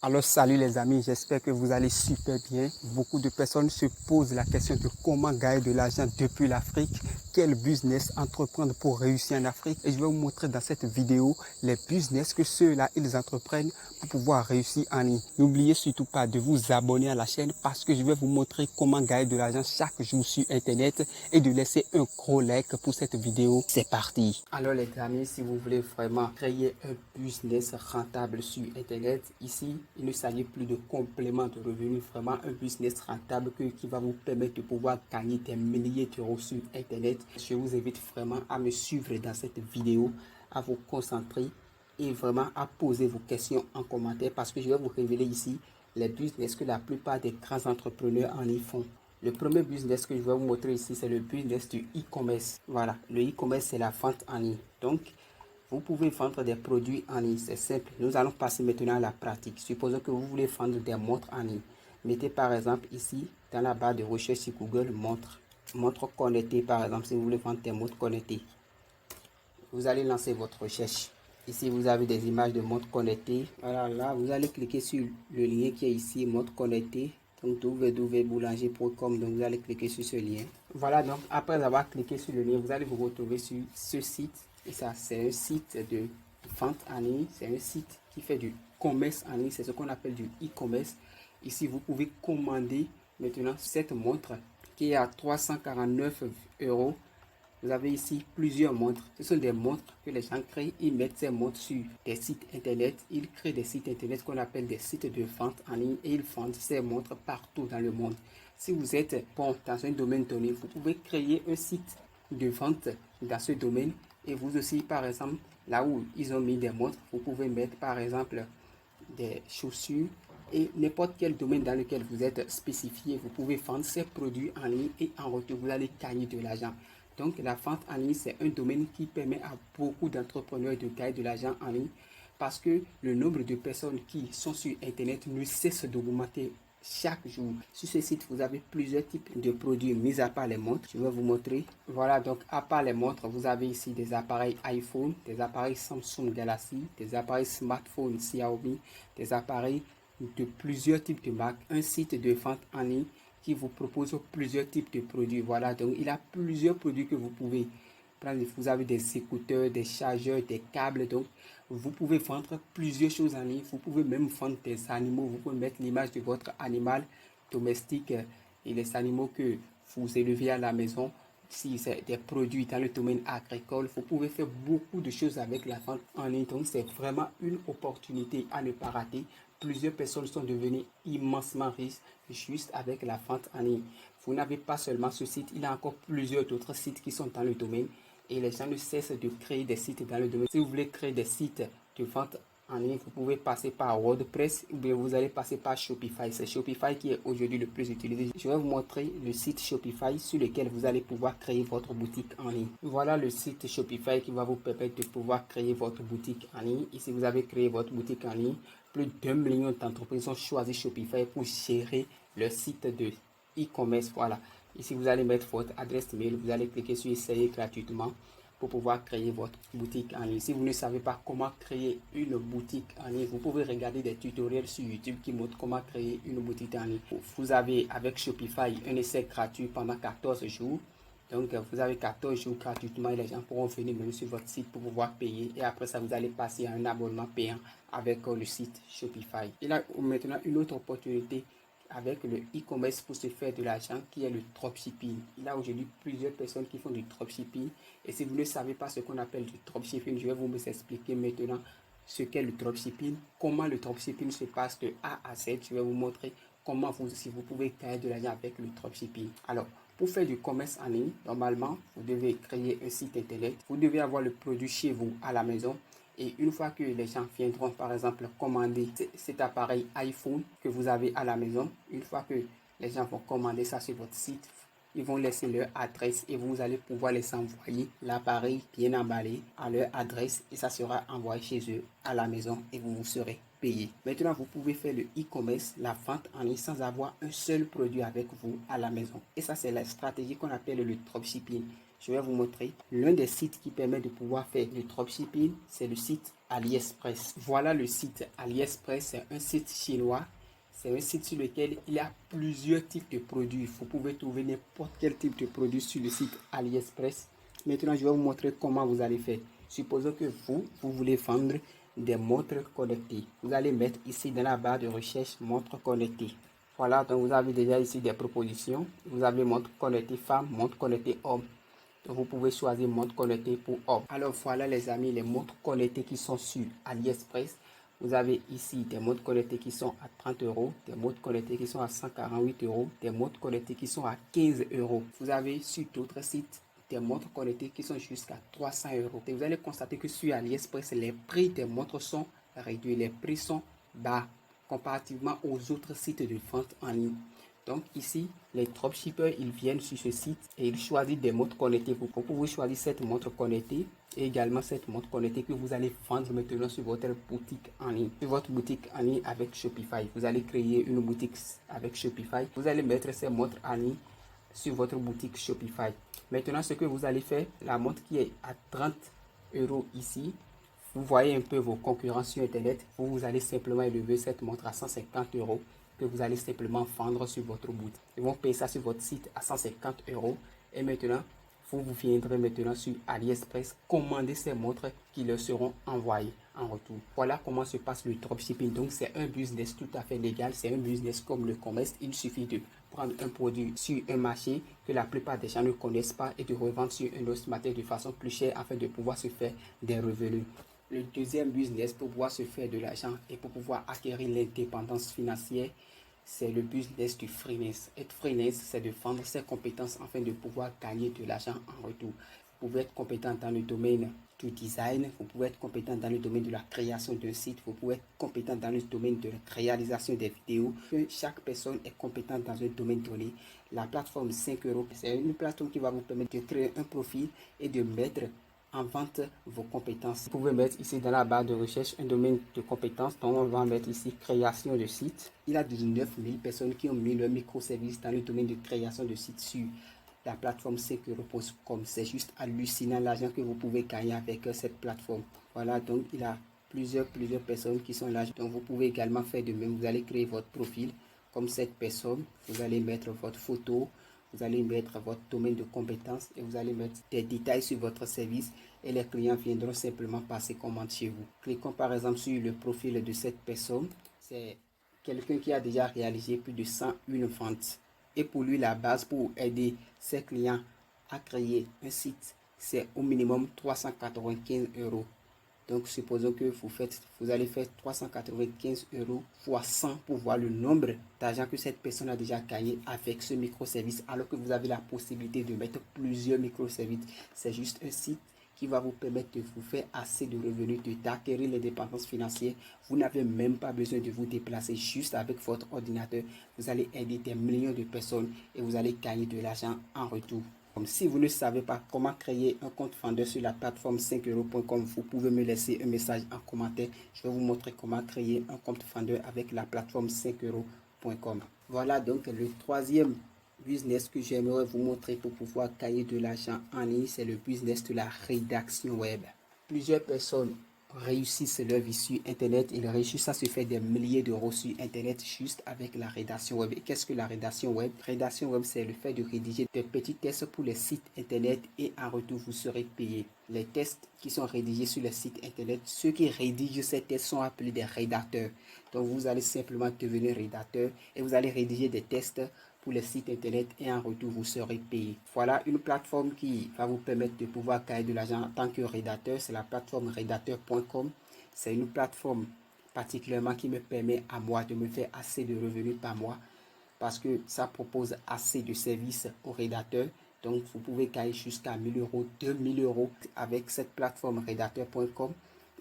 Alors salut les amis, j'espère que vous allez super bien. Beaucoup de personnes se posent la question de comment gagner de l'argent depuis l'Afrique, quel business entreprendre pour réussir en Afrique. Et je vais vous montrer dans cette vidéo les business que ceux-là ils entreprennent pour pouvoir réussir en ligne. N'oubliez surtout pas de vous abonner à la chaîne parce que je vais vous montrer comment gagner de l'argent chaque jour sur Internet et de laisser un gros like pour cette vidéo. C'est parti. Alors les amis, si vous voulez vraiment créer un business rentable sur Internet, ici, il ne s'agit plus de complément de revenus, vraiment un business rentable qui va vous permettre de pouvoir gagner des milliers d'euros sur Internet. Je vous invite vraiment à me suivre dans cette vidéo, à vous concentrer et vraiment à poser vos questions en commentaire parce que je vais vous révéler ici les business que la plupart des grands entrepreneurs en ligne font. Le premier business que je vais vous montrer ici, c'est le business du e-commerce. Voilà, le e-commerce, c'est la vente en ligne. Donc, vous pouvez vendre des produits en ligne, c'est simple. Nous allons passer maintenant à la pratique. Supposons que vous voulez vendre des montres en ligne. Mettez par exemple ici, dans la barre de recherche sur Google, montre connectée par exemple, si vous voulez vendre des montres connectées. Vous allez lancer votre recherche. Ici, vous avez des images de montres connectées. Voilà, là, vous allez cliquer sur le lien qui est ici, montre connectée. Donc, www.boulanger.com. Donc, vous allez cliquer sur ce lien. Voilà, donc, après avoir cliqué sur le lien, vous allez vous retrouver sur ce site. Et ça, c'est un site de vente en ligne. C'est un site qui fait du commerce en ligne. C'est ce qu'on appelle du e-commerce. Ici, vous pouvez commander maintenant cette montre qui est à 349 euros. Vous avez ici plusieurs montres. Ce sont des montres que les gens créent. Ils mettent ces montres sur des sites internet. Ils créent des sites internet qu'on appelle des sites de vente en ligne et ils vendent ces montres partout dans le monde. Si vous êtes bon dans un domaine donné, vous pouvez créer un site de vente dans ce domaine. Et vous aussi, par exemple, là où ils ont mis des montres, vous pouvez mettre par exemple des chaussures et n'importe quel domaine dans lequel vous êtes spécifié, vous pouvez vendre ces produits en ligne et en retour, vous allez gagner de l'argent. Donc, la vente en ligne, c'est un domaine qui permet à beaucoup d'entrepreneurs de gagner de l'argent en ligne parce que le nombre de personnes qui sont sur Internet ne cesse d'augmenter chaque jour. Sur ce site, vous avez plusieurs types de produits, mis à part les montres. Je vais vous montrer. Voilà, donc à part les montres, vous avez ici des appareils iPhone, des appareils Samsung Galaxy, des appareils smartphone Xiaomi, des appareils de plusieurs types de marques, un site de vente en ligne qui vous propose plusieurs types de produits. Voilà, donc il a plusieurs produits que vous pouvez prendre. Vous avez des écouteurs, des chargeurs, des câbles. Donc, vous pouvez vendre plusieurs choses en ligne. Vous pouvez même vendre des animaux. Vous pouvez mettre l'image de votre animal domestique et les animaux que vous élevez à la maison. Si c'est des produits dans le domaine agricole, vous pouvez faire beaucoup de choses avec la vente en ligne. Donc, c'est vraiment une opportunité à ne pas rater. Plusieurs personnes sont devenues immensement riches juste avec la vente en ligne. Vous n'avez pas seulement ce site, il y a encore plusieurs autres sites qui sont dans le domaine et les gens ne cessent de créer des sites dans le domaine. Si vous voulez créer des sites de vente en ligne, vous pouvez passer par WordPress ou bien vous allez passer par Shopify. C'est Shopify qui est aujourd'hui le plus utilisé. Je vais vous montrer le site Shopify sur lequel vous allez pouvoir créer votre boutique en ligne. Voilà le site Shopify qui va vous permettre de pouvoir créer votre boutique en ligne. Ici, vous avez créé votre boutique en ligne. Plus d'1 million d'entreprises ont choisi Shopify pour gérer leur site de e-commerce. Voilà. Ici, vous allez mettre votre adresse mail. Vous allez cliquer sur Essayer gratuitement pour pouvoir créer votre boutique en ligne. Si vous ne savez pas comment créer une boutique en ligne, vous pouvez regarder des tutoriels sur YouTube qui montrent comment créer une boutique en ligne. Vous avez avec Shopify un essai gratuit pendant 14 jours. Donc, vous avez 14 jours gratuitement et les gens pourront venir même sur votre site pour pouvoir payer. Et après ça, vous allez passer à un abonnement payant avec le site Shopify. Il y a maintenant une autre opportunité avec le e-commerce pour se faire de l'argent qui est le dropshipping. Il y a aujourd'hui plusieurs personnes qui font du dropshipping. Et si vous ne savez pas ce qu'on appelle du dropshipping, je vais vous expliquer maintenant ce qu'est le dropshipping, comment le dropshipping se passe de A à Z. Je vais vous montrer comment si vous pouvez gagner de l'argent avec le dropshipping. Alors, pour faire du commerce en ligne, normalement, vous devez créer un site internet. Vous devez avoir le produit chez vous à la maison. Et une fois que les gens viendront, par exemple, commander cet appareil iPhone que vous avez à la maison, une fois que les gens vont commander ça sur votre site, ils vont laisser leur adresse et vous allez pouvoir les envoyer l'appareil bien emballé à leur adresse et ça sera envoyé chez eux à la maison et vous serez payé. Maintenant, vous pouvez faire le e-commerce, la vente en ligne sans avoir un seul produit avec vous à la maison. Et ça, c'est la stratégie qu'on appelle le dropshipping. je vais vous montrer l'un des sites qui permet de pouvoir faire du dropshipping, c'est le site AliExpress. Voilà le site AliExpress, c'est un site chinois. C'est un site sur lequel il y a plusieurs types de produits. Vous pouvez trouver n'importe quel type de produit sur le site AliExpress. Maintenant, je vais vous montrer comment vous allez faire. Supposons que vous voulez vendre des montres connectées. Vous allez mettre ici dans la barre de recherche montres connectées. Voilà, donc vous avez déjà ici des propositions. Vous avez montre connectée femme, montre connectée homme. Donc vous pouvez choisir montre connectée pour homme. Alors voilà les amis, les montres connectées qui sont sur AliExpress. Vous avez ici des montres connectées qui sont à 30 euros, des montres connectées qui sont à 148 euros, des montres connectées qui sont à 15 euros. Vous avez sur d'autres sites des montres connectées qui sont jusqu'à 300 euros. Et vous allez constater que sur AliExpress, les prix des montres sont réduits, les prix sont bas comparativement aux autres sites de vente en ligne. Donc ici, les dropshippers, ils viennent sur ce site et ils choisissent des montres connectées. Vous pouvez choisir cette montre connectée et également cette montre connectée que vous allez vendre maintenant sur votre boutique en ligne. Sur votre boutique en ligne avec Shopify. Vous allez créer une boutique avec Shopify. Vous allez mettre ces montres en ligne sur votre boutique Shopify. Maintenant, ce que vous allez faire, la montre qui est à 30 euros ici, vous voyez un peu vos concurrents sur Internet. Vous allez simplement élever cette montre à 150 euros que vous allez simplement vendre sur votre boutique. Ils vont payer ça sur votre site à 150 euros. Et maintenant, vous viendrez maintenant sur AliExpress commander ces montres qui leur seront envoyées en retour. Voilà comment se passe le dropshipping. Donc, c'est un business tout à fait légal. C'est un business comme le commerce. Il suffit de prendre un produit sur un marché que la plupart des gens ne connaissent pas et de revendre sur un autre marché de façon plus chère afin de pouvoir se faire des revenus. Le deuxième business pour pouvoir se faire de l'argent et pour pouvoir acquérir l'indépendance financière, c'est le business du freelance. Être freelance, c'est de vendre ses compétences afin de pouvoir gagner de l'argent en retour. Vous pouvez être compétent dans le domaine du design, vous pouvez être compétent dans le domaine de la création d'un site, vous pouvez être compétent dans le domaine de la réalisation des vidéos. Chaque personne est compétente dans un domaine donné. La plateforme 5 euros, c'est une plateforme qui va vous permettre de créer un profil et de mettre en vente vos compétences. Vous pouvez mettre ici dans la barre de recherche un domaine de compétences. Donc on va mettre ici création de site. Il y a 19 000 personnes qui ont mis leur microservice dans le domaine de création de site sur la plateforme 5 euros.com. C'est juste hallucinant l'argent que vous pouvez gagner avec cette plateforme. Voilà, donc il y a plusieurs personnes qui sont là. Donc vous pouvez également faire de même. Vous allez créer votre profil comme cette personne. Vous allez mettre votre photo. Vous allez mettre votre domaine de compétences et vous allez mettre des détails sur votre service et les clients viendront simplement passer commande chez vous. Cliquons par exemple sur le profil de cette personne. C'est quelqu'un qui a déjà réalisé plus de 101 ventes. Et pour lui, la base pour aider ses clients à créer un site, c'est au minimum 395 euros. Donc, supposons que vous allez faire 395 euros fois 100 pour voir le nombre d'argent que cette personne a déjà gagné avec ce microservice, alors que vous avez la possibilité de mettre plusieurs microservices. C'est juste un site qui va vous permettre de vous faire assez de revenus, d'acquérir les dépendances financières. Vous n'avez même pas besoin de vous déplacer juste avec votre ordinateur. Vous allez aider des millions de personnes et vous allez gagner de l'argent en retour. Si vous ne savez pas comment créer un compte vendeur sur la plateforme 5 euros.com, vous pouvez me laisser un message en commentaire. Je vais vous montrer comment créer un compte vendeur avec la plateforme 5 euros.com. Voilà donc le troisième business que j'aimerais vous montrer pour pouvoir gagner de l'argent en ligne, c'est le business de la rédaction web. Plusieurs personnes réussissent leur vie sur Internet. Ils réussissent à se faire des milliers d'euros sur Internet juste avec la rédaction web. Et qu'est-ce que la rédaction web? Rédaction web, c'est le fait de rédiger des petits tests pour les sites Internet et en retour, vous serez payé. Les tests qui sont rédigés sur les sites Internet, ceux qui rédigent ces tests sont appelés des rédacteurs. Donc, vous allez simplement devenir rédacteur et vous allez rédiger des tests pour les sites Internet et en retour, vous serez payé. Voilà une plateforme qui va vous permettre de pouvoir gagner de l'argent en tant que rédacteur. C'est la plateforme rédacteur.com. C'est une plateforme particulièrement qui me permet à moi de me faire assez de revenus par mois parce que ça propose assez de services aux rédacteurs. Donc, vous pouvez gagner jusqu'à 1000 euros, 2000 euros avec cette plateforme rédacteur.com.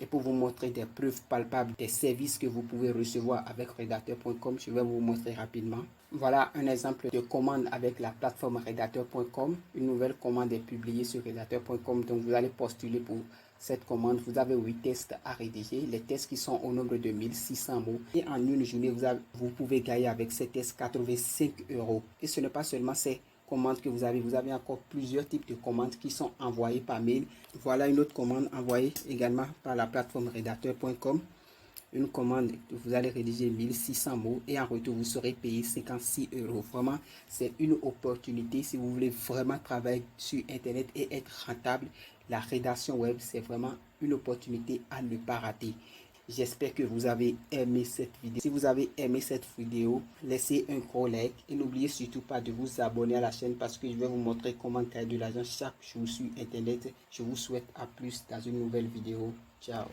Et pour vous montrer des preuves palpables des services que vous pouvez recevoir avec rédacteur.com, je vais vous montrer rapidement. Voilà un exemple de commande avec la plateforme rédacteur.com. Une nouvelle commande est publiée sur rédacteur.com. Donc, vous allez postuler pour cette commande. Vous avez 8 tests à rédiger. Les tests qui sont au nombre de 1600 mots. Et en une journée, vous pouvez gagner avec ces tests 85 euros. Et ce n'est pas seulement ces commandes que vous avez. Vous avez encore plusieurs types de commandes qui sont envoyées par mail. Voilà une autre commande envoyée également par la plateforme rédacteur.com. Une commande, vous allez rédiger 1600 mots et en retour, vous serez payé 56 euros. Vraiment, c'est une opportunité si vous voulez vraiment travailler sur Internet et être rentable. La rédaction web, c'est vraiment une opportunité à ne pas rater. J'espère que vous avez aimé cette vidéo. Si vous avez aimé cette vidéo, laissez un gros like et n'oubliez surtout pas de vous abonner à la chaîne parce que je vais vous montrer comment gagner de l'argent chaque jour sur Internet. Je vous souhaite à plus dans une nouvelle vidéo. Ciao.